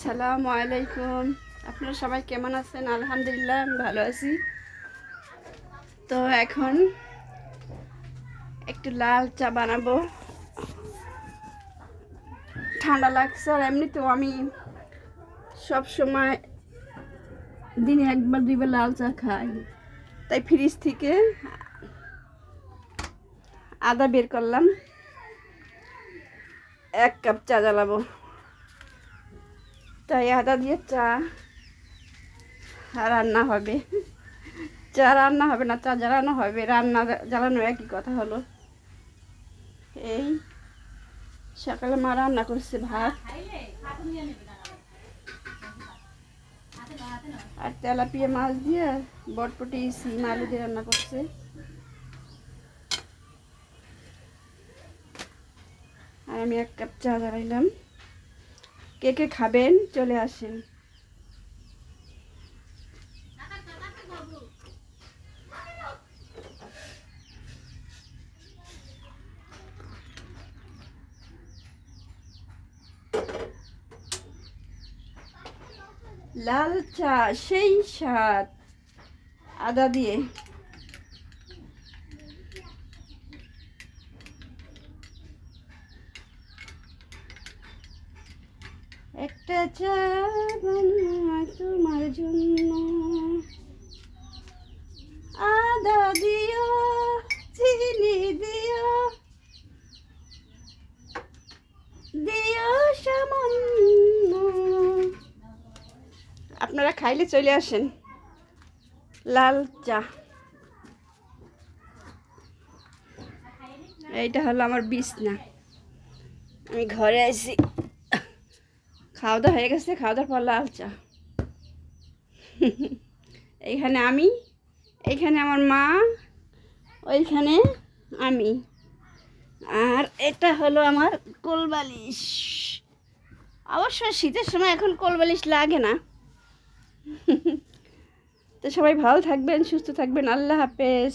আসসালামু আলাইকুম। আপনারা সবাই কেমন আছেন? আলহামদুলিল্লাহ আমি ভালো আছি। তো এখন একটু লাল চা বানাবো। ঠান্ডা লাগছে আর এমনিতেও আমি সব সময় দিনে একবার দুইবার লাল চা খাই, তাই ফ্রিজ থেকে আদা বের করলাম, 1 কাপ চা জ্বালাবো। তাই আদা দিয়ে চা রান্না হবে। চা রান্না হবে না, চা জ্বালানো হবে। রান্না জ্বালানো একই কথা হলো। এই সকালে মা রান্না করছে ভাত আর তেলাপিয়া মাছ দিয়ে বটপটি সিম আলু দিয়ে রান্না করছে। আর আমি 1 কাপ চা জ্বালাইলাম। কে কে খাবেন চলে আসেন। লাল চা সেই স্বাদ আদা দিয়ে। একটা চা বানাই তোমার জন্য, আদা দিও চিনি দিও দিও সামান্য। আপনারা খাইলে চলে আসেন। লাল চা, এইটা হলো আমার বিছনা। আমি ঘরে আইছি, খাওয়া দাওয়া হয়ে গেছে। খাওয়া দাওয়ার পর লাল চা। এইখানে আমি, এইখানে আমার মা, ওইখানে আমি, আর এটা হলো আমার কোলবালিশ। অবশ্য শীতের সময় এখন কোলবালিশ লাগে না। তো সবাই ভালো থাকবেন, সুস্থ থাকবেন। আল্লাহ হাফেজ।